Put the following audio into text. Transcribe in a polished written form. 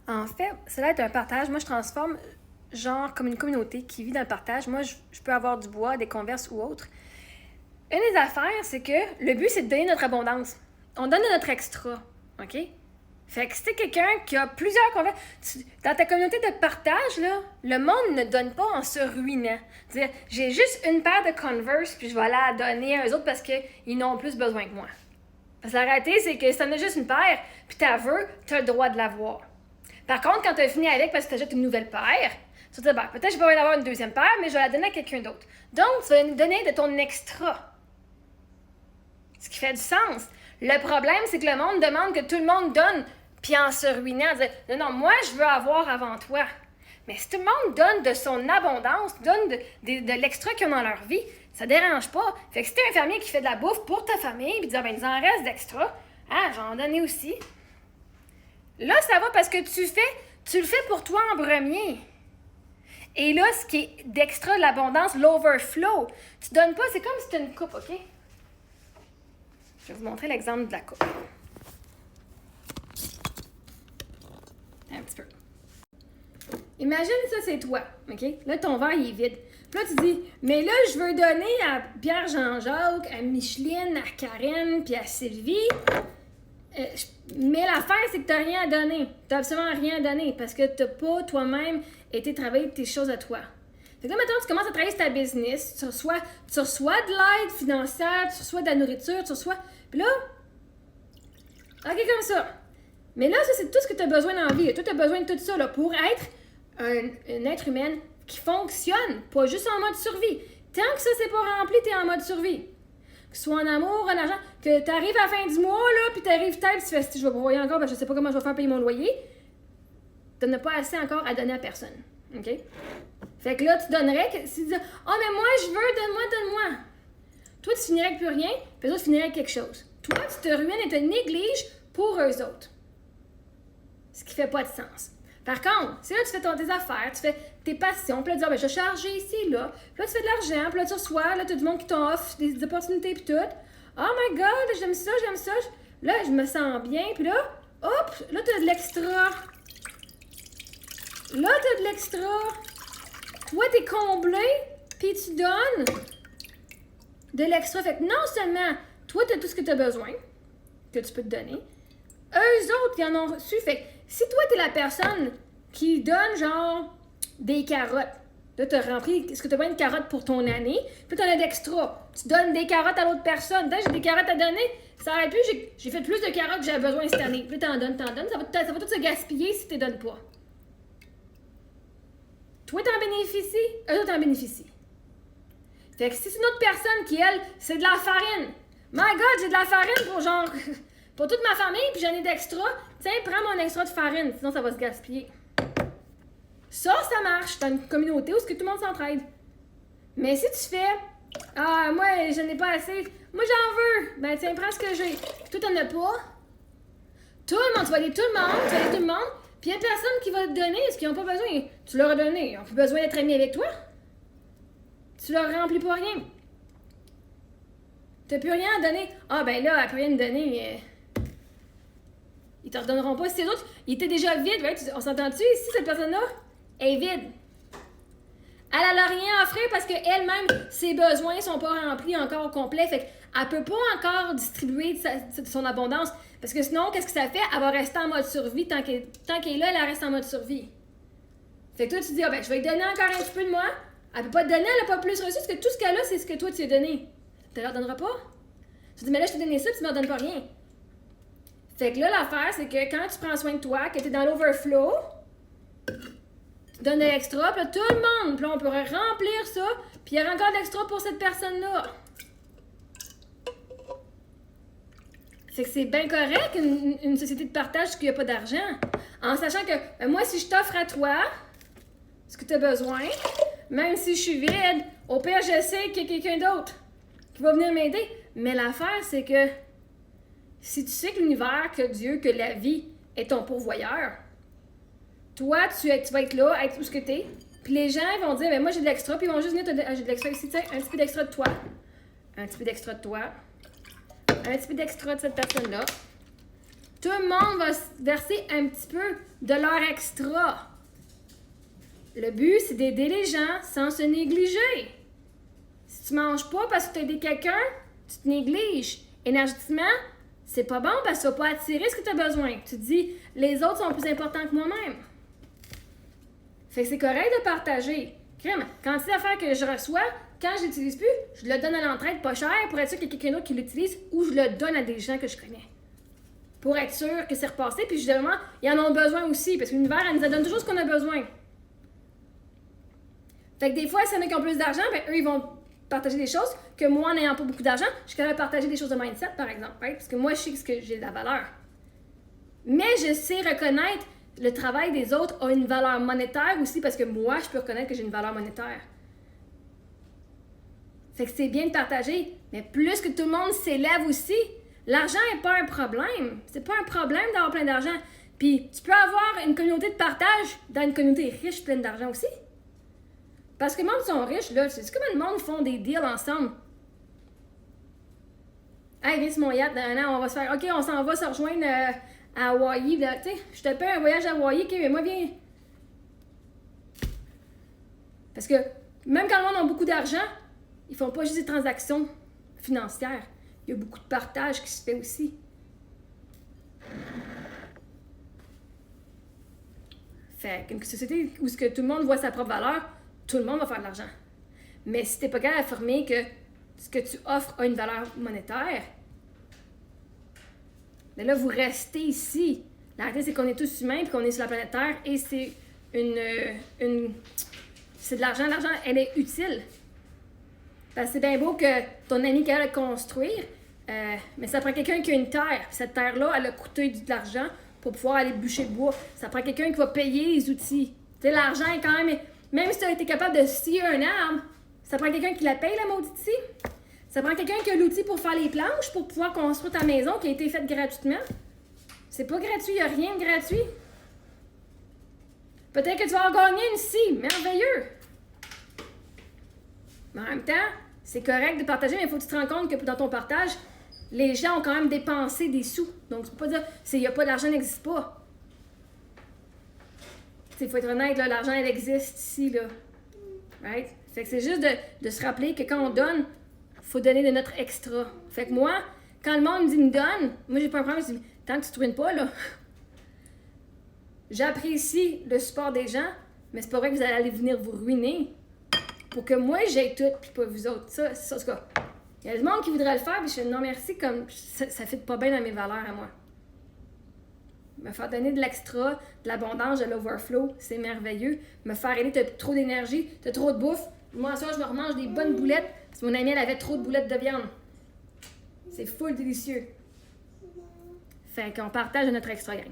En fait, cela est un partage. Moi, je transforme genre comme une communauté qui vit dans le partage. Moi, je peux avoir du bois, des converses ou autre. Une des affaires, c'est que le but, c'est de donner notre abondance. On donne notre extra, OK? Fait que si t'es quelqu'un qui a plusieurs converses, dans ta communauté de partage, là, le monde ne donne pas en se ruinant. C'est-à-dire, j'ai juste une paire de Converse, puis je vais la donner à eux autres parce qu'ils n'ont plus besoin que moi. Parce que la réalité, c'est que si t'en as juste une paire, puis t'as veux, t'as le droit de l'avoir. Par contre, quand t'as fini avec parce que t'achètes une nouvelle paire, tu vas dire, ben, peut-être que je vais pas avoir une deuxième paire, mais je vais la donner à quelqu'un d'autre. Donc, tu vas donner de ton extra. Ce qui fait du sens. Le problème, c'est que le monde demande que tout le monde donne, puis en se ruinant, dire, non, moi, je veux avoir avant toi. Mais si tout le monde donne de son abondance, donne de l'extra qu'ils ont dans leur vie, ça dérange pas. Fait que si t'es un fermier qui fait de la bouffe pour ta famille, puis dire, ben, il en reste d'extra, ah, j'en donne aussi. Là, ça va parce que tu le fais pour toi en premier. Et là, ce qui est d'extra de l'abondance, l'overflow, tu donnes pas, c'est comme si c'était une coupe, OK? Je vais vous montrer l'exemple de la coupe. Un petit peu. Imagine ça, c'est toi, OK? Là, ton verre, il est vide. Puis là, tu dis, mais là, je veux donner à Pierre-Jean-Jacques, à Micheline, à Karen, puis à Sylvie. Mais l'affaire, c'est que t'as rien à donner. T'as absolument rien à donner parce que t'as pas toi-même été travailler tes choses à toi. Fait que là, maintenant, tu commences à travailler sur ta business, tu reçois de l'aide financière, tu reçois de la nourriture, tu reçois... Puis là, OK, comme ça. Mais là, ça, c'est tout ce que tu as besoin dans la vie. Toi, tu as besoin de tout ça là, pour être un être humain qui fonctionne, pas juste en mode survie. Tant que ça, c'est pas rempli, tu es en mode survie. Que ce soit en amour, en argent, que tu arrives à la fin du mois, là, puis tu arrives tête, tu fais, si je vais broyer encore, parce que je sais pas comment je vais faire payer mon loyer. Tu n'as pas assez encore à donner à personne. OK? Fait que là, tu donnerais, si tu dis, oh, mais moi, je veux, donne-moi. Toi, tu finirais avec plus rien, puis eux autres finiraient avec quelque chose. Toi, tu te ruines et te négliges pour eux autres. Ce qui fait pas de sens. Par contre, si là, tu fais tes affaires, tu fais tes passions, puis là, tu dis, oh, ben, je vais charger ici, là. Puis là, tu fais de l'argent, puis là, tu reçois, là, tout le monde qui t'offre des opportunités, puis tout. Oh my God, j'aime ça. Là, je me sens bien, puis là, hop, là, tu as de l'extra. Là, tu as de l'extra. Toi, t'es comblé, puis tu donnes de l'extra. Fait que non seulement, toi, tu as tout ce que tu as besoin, que tu peux te donner, eux autres, ils en ont reçu. Fait que si toi, t'es la personne qui donne, genre, des carottes, là, t'as rempli, est-ce que t'as pas une carotte pour ton année, puis t'en as d'extra. Tu donnes des carottes à l'autre personne. J'ai des carottes à donner, ça arrête plus, j'ai fait plus de carottes que j'avais besoin cette année. Puis t'en donnes, ça va tout se gaspiller si tu donnes pas. Toi, t'en bénéficies, eux autres en bénéficient. Fait que si c'est une autre personne qui, elle, c'est de la farine. My God, j'ai de la farine pour genre... pour toute ma famille, puis j'en ai d'extra. Tiens, prends mon extra de farine, sinon ça va se gaspiller. Ça marche dans une communauté où tout le monde s'entraide. Mais si tu fais... Ah, moi, je n'ai pas assez. Moi, j'en veux. Ben, tiens, prends ce que j'ai. Toi, t'en as pas. Tout le monde, tu vas aider tout le monde. Puis il y a personne qui va te donner ce qu'ils n'ont pas besoin. Tu leur as donné. Ils n'ont plus besoin d'être amis avec toi. Tu leur remplis pas rien. T'as plus rien à donner. Ah, ben là, elle peut rien te donner. Ils te redonneront pas. Si les autres, ils étaient déjà vides, ouais, on s'entend-tu? Si cette personne-là est vide, elle n'a rien à offrir parce qu'elle-même, ses besoins sont pas remplis encore au complet. Fait qu'elle peut pas encore distribuer de son abondance. Parce que sinon, qu'est-ce que ça fait? Elle va rester en mode survie. Tant qu'elle est là, elle reste en mode survie. Fait que toi, tu dis, ah ben, je vais lui donner encore un petit peu de moi. Elle peut pas te donner, elle a pas plus reçu. Parce que tout ce qu'elle a, c'est ce que toi, tu lui as donné. Tu leur donneras pas? Tu dis, mais là, je t'ai donné ça, puis tu me redonnes pas rien. Fait que là, l'affaire, c'est que quand tu prends soin de toi, que tu es dans l'overflow, tu donnes de l'extra, puis là, tout le monde, puis là, on pourrait remplir ça, puis il y aurait encore de l'extra pour cette personne-là. Fait que c'est bien correct une société de partage qu'il n'y a pas d'argent. En sachant que moi, si je t'offre à toi ce que tu as besoin, même si je suis vide, au pire, je sais qu'il y a quelqu'un d'autre qui va venir m'aider. Mais l'affaire, c'est que si tu sais que l'univers, que Dieu, que la vie est ton pourvoyeur, toi, tu vas être là, être où ce que t'es. Puis les gens, ils vont dire, ben moi, j'ai de l'extra, puis ils vont juste venir te dire, j'ai de l'extra ici, tiens, un petit peu d'extra de toi. Un petit peu d'extra de toi. Un petit peu d'extra de cette personne-là. Tout le monde va verser un petit peu de leur extra. Le but, c'est d'aider les gens sans se négliger. Si tu manges pas parce que tu as aidé quelqu'un, tu te négliges. Énergétiquement, c'est pas bon parce que tu vas pas attirer ce que tu as besoin. Tu te dis, les autres sont plus importants que moi-même. Fait que c'est correct de partager. Crème, quand c'est l'affaire que je reçois, quand je l'utilise plus, je le donne à l'entraide pas cher pour être sûr qu'il y a quelqu'un d'autre qui l'utilise ou je le donne à des gens que je connais. Pour être sûr que c'est repassé, puis justement, ils en ont besoin aussi, parce que l'univers, elle nous donne toujours ce qu'on a besoin. Fait que des fois, s'il y en a qui ont plus d'argent, ben eux, ils vont partager des choses que moi, en n'ayant pas beaucoup d'argent, je suis capable de partager des choses de mindset, par exemple, right? Parce que moi, je sais que j'ai de la valeur. Mais je sais reconnaître le travail des autres a une valeur monétaire aussi, parce que moi, je peux reconnaître que j'ai une valeur monétaire. Fait que c'est bien de partager, mais plus que tout le monde s'élève aussi, l'argent n'est pas un problème. C'est pas un problème d'avoir plein d'argent. Puis tu peux avoir une communauté de partage dans une communauté riche pleine d'argent aussi. Parce que les gens sont riches, là, c'est comme le monde font des deals ensemble. Hey, viens sur mon yacht, on va se faire, OK, on s'en va se rejoindre à Hawaï, tu sais, je te paie un voyage à Hawaï, OK, mais moi, viens. Parce que même quand le monde a beaucoup d'argent, ils font pas juste des transactions financières. Il y a beaucoup de partage qui se fait aussi. Fait qu'une société où ce que tout le monde voit sa propre valeur, tout le monde va faire de l'argent. Mais si tu n'es pas capable d'affirmer que ce que tu offres a une valeur monétaire, mais là, vous restez ici. La réalité, c'est qu'on est tous humains et qu'on est sur la planète Terre et c'est c'est de l'argent. L'argent, elle est utile. Parce que c'est bien beau que ton ami est capable de construire, mais ça prend quelqu'un qui a une terre. Cette terre-là, elle a coûté de l'argent pour pouvoir aller bûcher le bois. Ça prend quelqu'un qui va payer les outils. Tu sais, l'argent est quand même si tu as été capable de scier un arbre, ça prend quelqu'un qui la paye, la maudite scie. Ça prend quelqu'un qui a l'outil pour faire les planches, pour pouvoir construire ta maison qui a été faite gratuitement. C'est pas gratuit, il n'y a rien de gratuit. Peut-être que tu vas en gagner une scie, merveilleux. Mais en même temps, c'est correct de partager, mais il faut que tu te rendes compte que dans ton partage, les gens ont quand même dépensé des sous. Donc, tu peux pas dire qu'il n'y a pas d'argent, n'existe pas. Il faut être honnête, là, l'argent, elle existe ici, là. Right? Fait que c'est juste de se rappeler que quand on donne, il faut donner de notre extra. Fait que moi, quand le monde me dit « me donne », moi, j'ai pas un problème, je dis « tant que tu te ruines pas, là. » J'apprécie le support des gens, mais c'est pas vrai que vous allez venir vous ruiner pour que moi, j'aie tout, puis pas vous autres. Ça, en tout cas, il y a du monde qui voudrait le faire, puis je fais « non, merci », comme ça ne fit pas bien dans mes valeurs à moi. Me faire donner de l'extra, de l'abondance, de l'overflow, c'est merveilleux. Me faire aider, t'as trop d'énergie, t'as trop de bouffe. Moi, ce soir, je me remange des bonnes boulettes. Parce que mon amie, elle avait trop de boulettes de viande. C'est full délicieux. Fait qu'on partage de notre extra, gang.